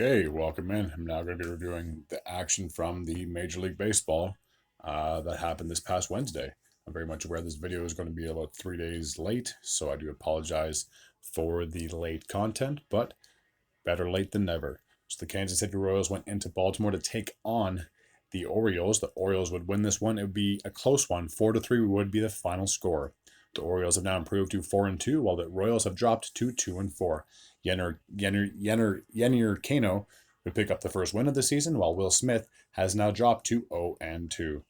Okay, welcome in. I'm now going to be reviewing the action from the Major League Baseball that happened this past Wednesday. I'm very much aware this video is going to be about 3 days late, so I do apologize for the late content, but better late than never. So the Kansas City Royals went into Baltimore to take on the Orioles. The Orioles would win this one. It would be a close one. 4-3 would be the final score. The Orioles have now improved to 4-2, while the Royals have dropped to 2-4. Yennier Kano would pick up the first win of the season, while Will Smith has now dropped to 0-2.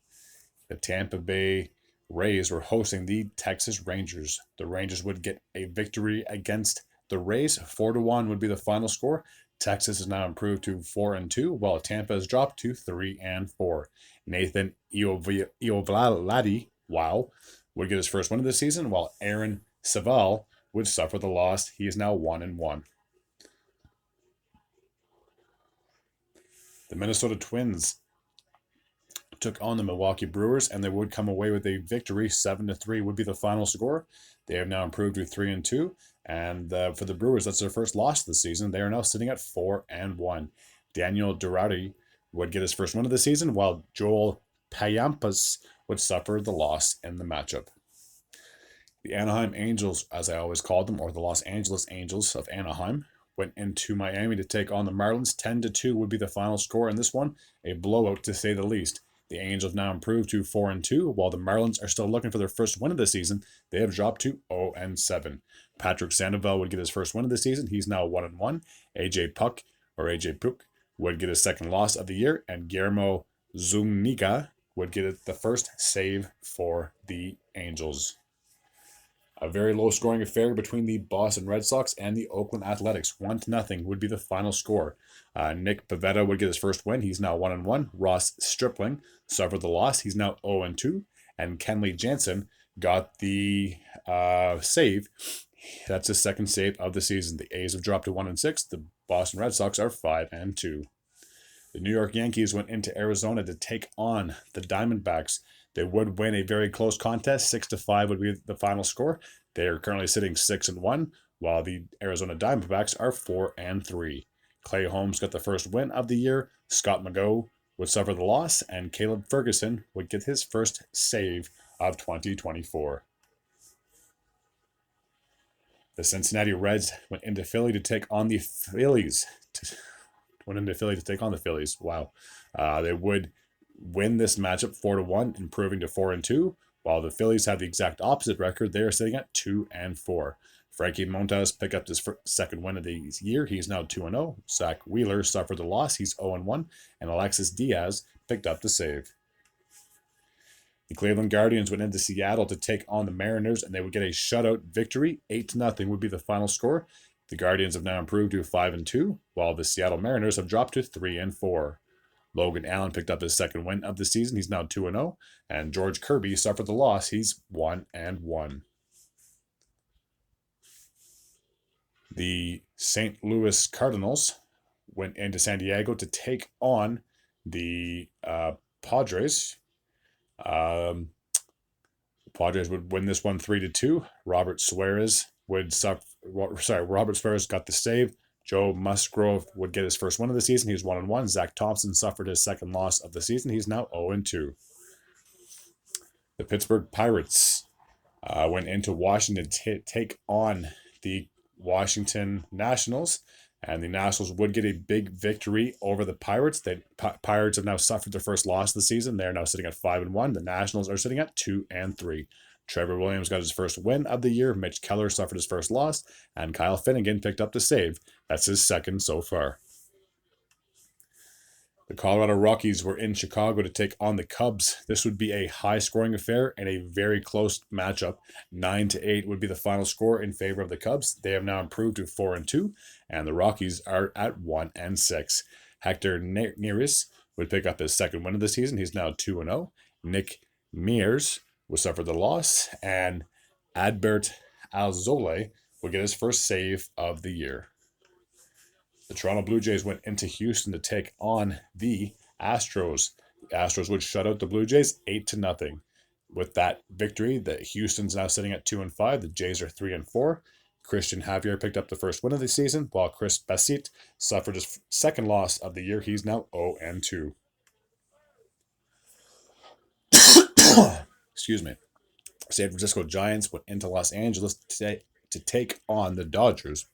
The Tampa Bay Rays were hosting the Texas Rangers. The Rangers would get a victory against the Rays. 4-1 would be the final score. Texas has now improved to 4-2, while Tampa has dropped to 3-4. Nathan Eovaldi, would get his first win of the season, while Aaron Savall would suffer the loss. He is now 1-1. The Minnesota Twins took on the Milwaukee Brewers, and they would come away with a victory. 7-3 would be the final score. They have now improved to 3-2, and for the Brewers, that's their first loss of the season. They are now sitting at 4-1. Daniel Durati would get his first win of the season, while Joel Payampas would suffer the loss in the matchup. The Anaheim Angels, as I always called them, or the Los Angeles Angels of Anaheim, went into Miami to take on the Marlins. 10-2 would be the final score in this one, a blowout to say the least. The Angels now improved to 4-2, while the Marlins are still looking for their first win of the season. They have dropped to 0-7. Patrick Sandoval would get his first win of the season. He's now 1-1. AJ Puk would get his second loss of the year, and Guillermo Zuniga would get the first save for the Angels. A very low-scoring affair between the Boston Red Sox and the Oakland Athletics. 1-0 would be the final score. Nick Pivetta would get his first win. He's now 1-1. Ross Stripling suffered the loss. He's now 0-2. And Kenley Jansen got the save. That's his second save of the season. The A's have dropped to 1-6. The Boston Red Sox are 5-2. The New York Yankees went into Arizona to take on the Diamondbacks. They would win a very close contest. 6-5 would be the final score. They are currently sitting 6-1, while the Arizona Diamondbacks are 4-3. Clay Holmes got the first win of the year. Scott McGough would suffer the loss, and Caleb Ferguson would get his first save of 2024. The Cincinnati Reds went into Philly to take on the Phillies. Wow. They would win this matchup 4-1, improving to 4-2, while the Phillies have the exact opposite record. They are sitting at 2-4. Frankie Montas picked up his second win of the year. He's now 2-0. Zach Wheeler suffered the loss. He's 0-1. And Alexis Diaz picked up the save. The Cleveland Guardians went into Seattle to take on the Mariners, and they would get a shutout victory. 8-0 would be the final score. The Guardians have now improved to 5-2, while the Seattle Mariners have dropped to 3-4. Logan Allen picked up his second win of the season. He's now 2-0. And George Kirby suffered the loss. He's 1-1. The St. Louis Cardinals went into San Diego to take on the Padres. Padres would win this one 3-2. Robert Suarez got the save. Joe Musgrove would get his first win of the season. He's 1-1. Zach Thompson suffered his second loss of the season. He's now 0-2. The Pittsburgh Pirates went into Washington to take on the Washington Nationals, and the Nationals would get a big victory over the Pirates. The Pirates have now suffered their first loss of the season. They're now sitting at 5-1. The Nationals are sitting at 2-3. Trevor Williams got his first win of the year. Mitch Keller suffered his first loss, and Kyle Finnegan picked up the save. That's his second so far. The Colorado Rockies were in Chicago to take on the Cubs. This would be a high-scoring affair and a very close matchup. 9-8 would be the final score in favor of the Cubs. They have now improved to 4-2, and the Rockies are at 1-6. Hector Neris would pick up his second win of the season. He's now 2-0. Nick Mears would suffer the loss, and Adbert Alzole would get his first save of the year. The Toronto Blue Jays went into Houston to take on the Astros. The Astros would shut out the Blue Jays 8-0. With that victory, the Houston's now sitting at 2-5. The Jays are 3-4. Christian Javier picked up the first win of the season, while Chris Basit suffered his second loss of the year. He's now 0-2. Excuse me. San Francisco Giants went into Los Angeles to take on the Dodgers.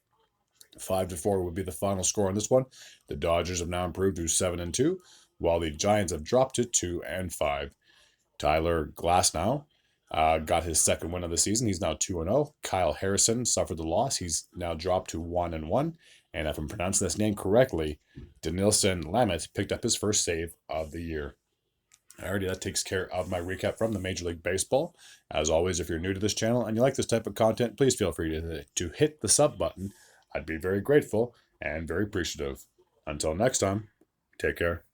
5-4 would be the final score on this one. The Dodgers have now improved to 7-2, while the Giants have dropped to 2-5. Tyler Glasnow got his second win of the season. He's now 2-0. Kyle Harrison suffered the loss. He's now dropped to 1-1. And if I'm pronouncing this name correctly, Denilson Lamet picked up his first save of the year. Alrighty, that takes care of my recap from the Major League Baseball. As always, if you're new to this channel and you like this type of content, please feel free to hit the sub button. I'd be very grateful and very appreciative. Until next time, take care.